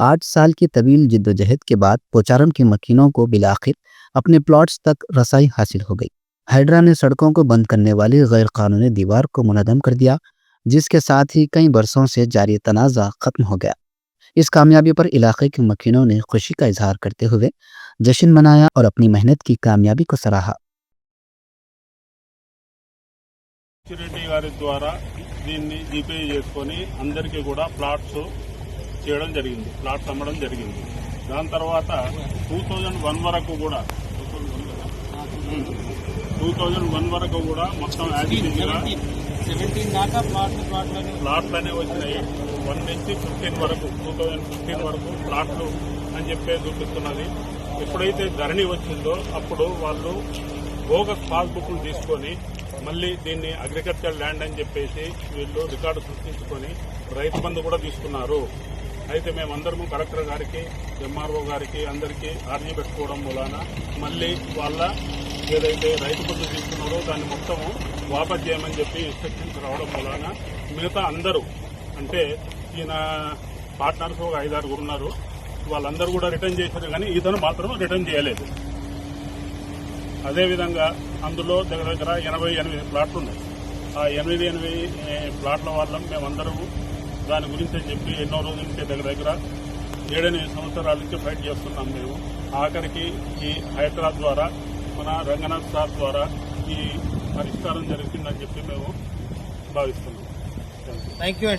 8 साल की तवील जिद्दोजहद के बाद पोचारम के मकीनों को बिलाखिर अपने प्लॉट्स तक रसाई हासिल हो गई। हाइड्रा ने सड़कों को बंद करने वाली गैर कानूनी दीवार को मुनहदम कर दिया, जिसके साथ ही कई बरसों से जारी तनाज़ा खत्म हो गया। इस कामयाबी पर इलाके के मकीनों ने खुशी का इजहार करते हुए जश्न मनाया और अपनी मेहनत की कामयाबी को सराहा। రెడ్డి గారి ద్వారా దీన్ని జీపే చేసుకొని అందరికీ కూడా ప్లాట్స్ చేయడం జరిగింది, ప్లాట్స్ అమ్మడం జరిగింది. దాని తర్వాత 2001 వరకు కూడా 2001 వరకు కూడా మొత్తం యాక్టివ్గా 17 దాకా ప్లాట్లనే వచ్చినాయి. 1 నుంచి 15 వరకు 2015 వరకు ప్లాట్లు అని చెప్పే చూపిస్తున్నది. ఎప్పుడైతే ధరణి వచ్చిందో అప్పుడు వాళ్ళు బోగస్ పాస్బుక్లు తీసుకొని మళ్ళీ దీన్ని అగ్రికల్చర్ ల్యాండ్ అని చెప్పేసి వీళ్ళు రికార్డు సృష్టించుకొని రైతు బంధు కూడా తీసుకున్నారు. అయితే మేమందరము కలెక్టర్ గారికి, ఎంఆర్ఓ గారికి అందరికీ ఆర్జీ పెట్టుకోవడం మూలాన మళ్ళీ వాళ్ళ ఏదైతే రైతు బంధు తీసుకున్నారో దాన్ని మొత్తము వాపస్ చేయమని చెప్పి ఇన్స్ట్రక్షన్స్ రావడం మూలాన మిగతా అందరూ అంటే ఈయన పార్ట్నర్స్ ఒక 5-6 ఉన్నారు, వాళ్ళందరూ కూడా రిటర్న్ చేశారు, కానీ ఇతను మాత్రం రిటర్న్ చేయలేదు. అదేవిధంగా అందులో దగ్గర 88 ప్లాట్లు ఉన్నాయి. ఆ 88 ప్లాట్ల వల్ల మేమందరము దాని గురించి అని చెప్పి ఎన్నో రోజుల నుంచి దగ్గర 7-8 సంవత్సరాల నుంచి ఫైట్ చేస్తున్నాం. మేము ఆఖరికి ఈ హైదరాబాద్ ద్వారా మన రంగనాథ్ సార్ ద్వారా ఈ పరిష్కారం జరిగిందని చెప్పి మేము భావిస్తున్నాం. Thank you.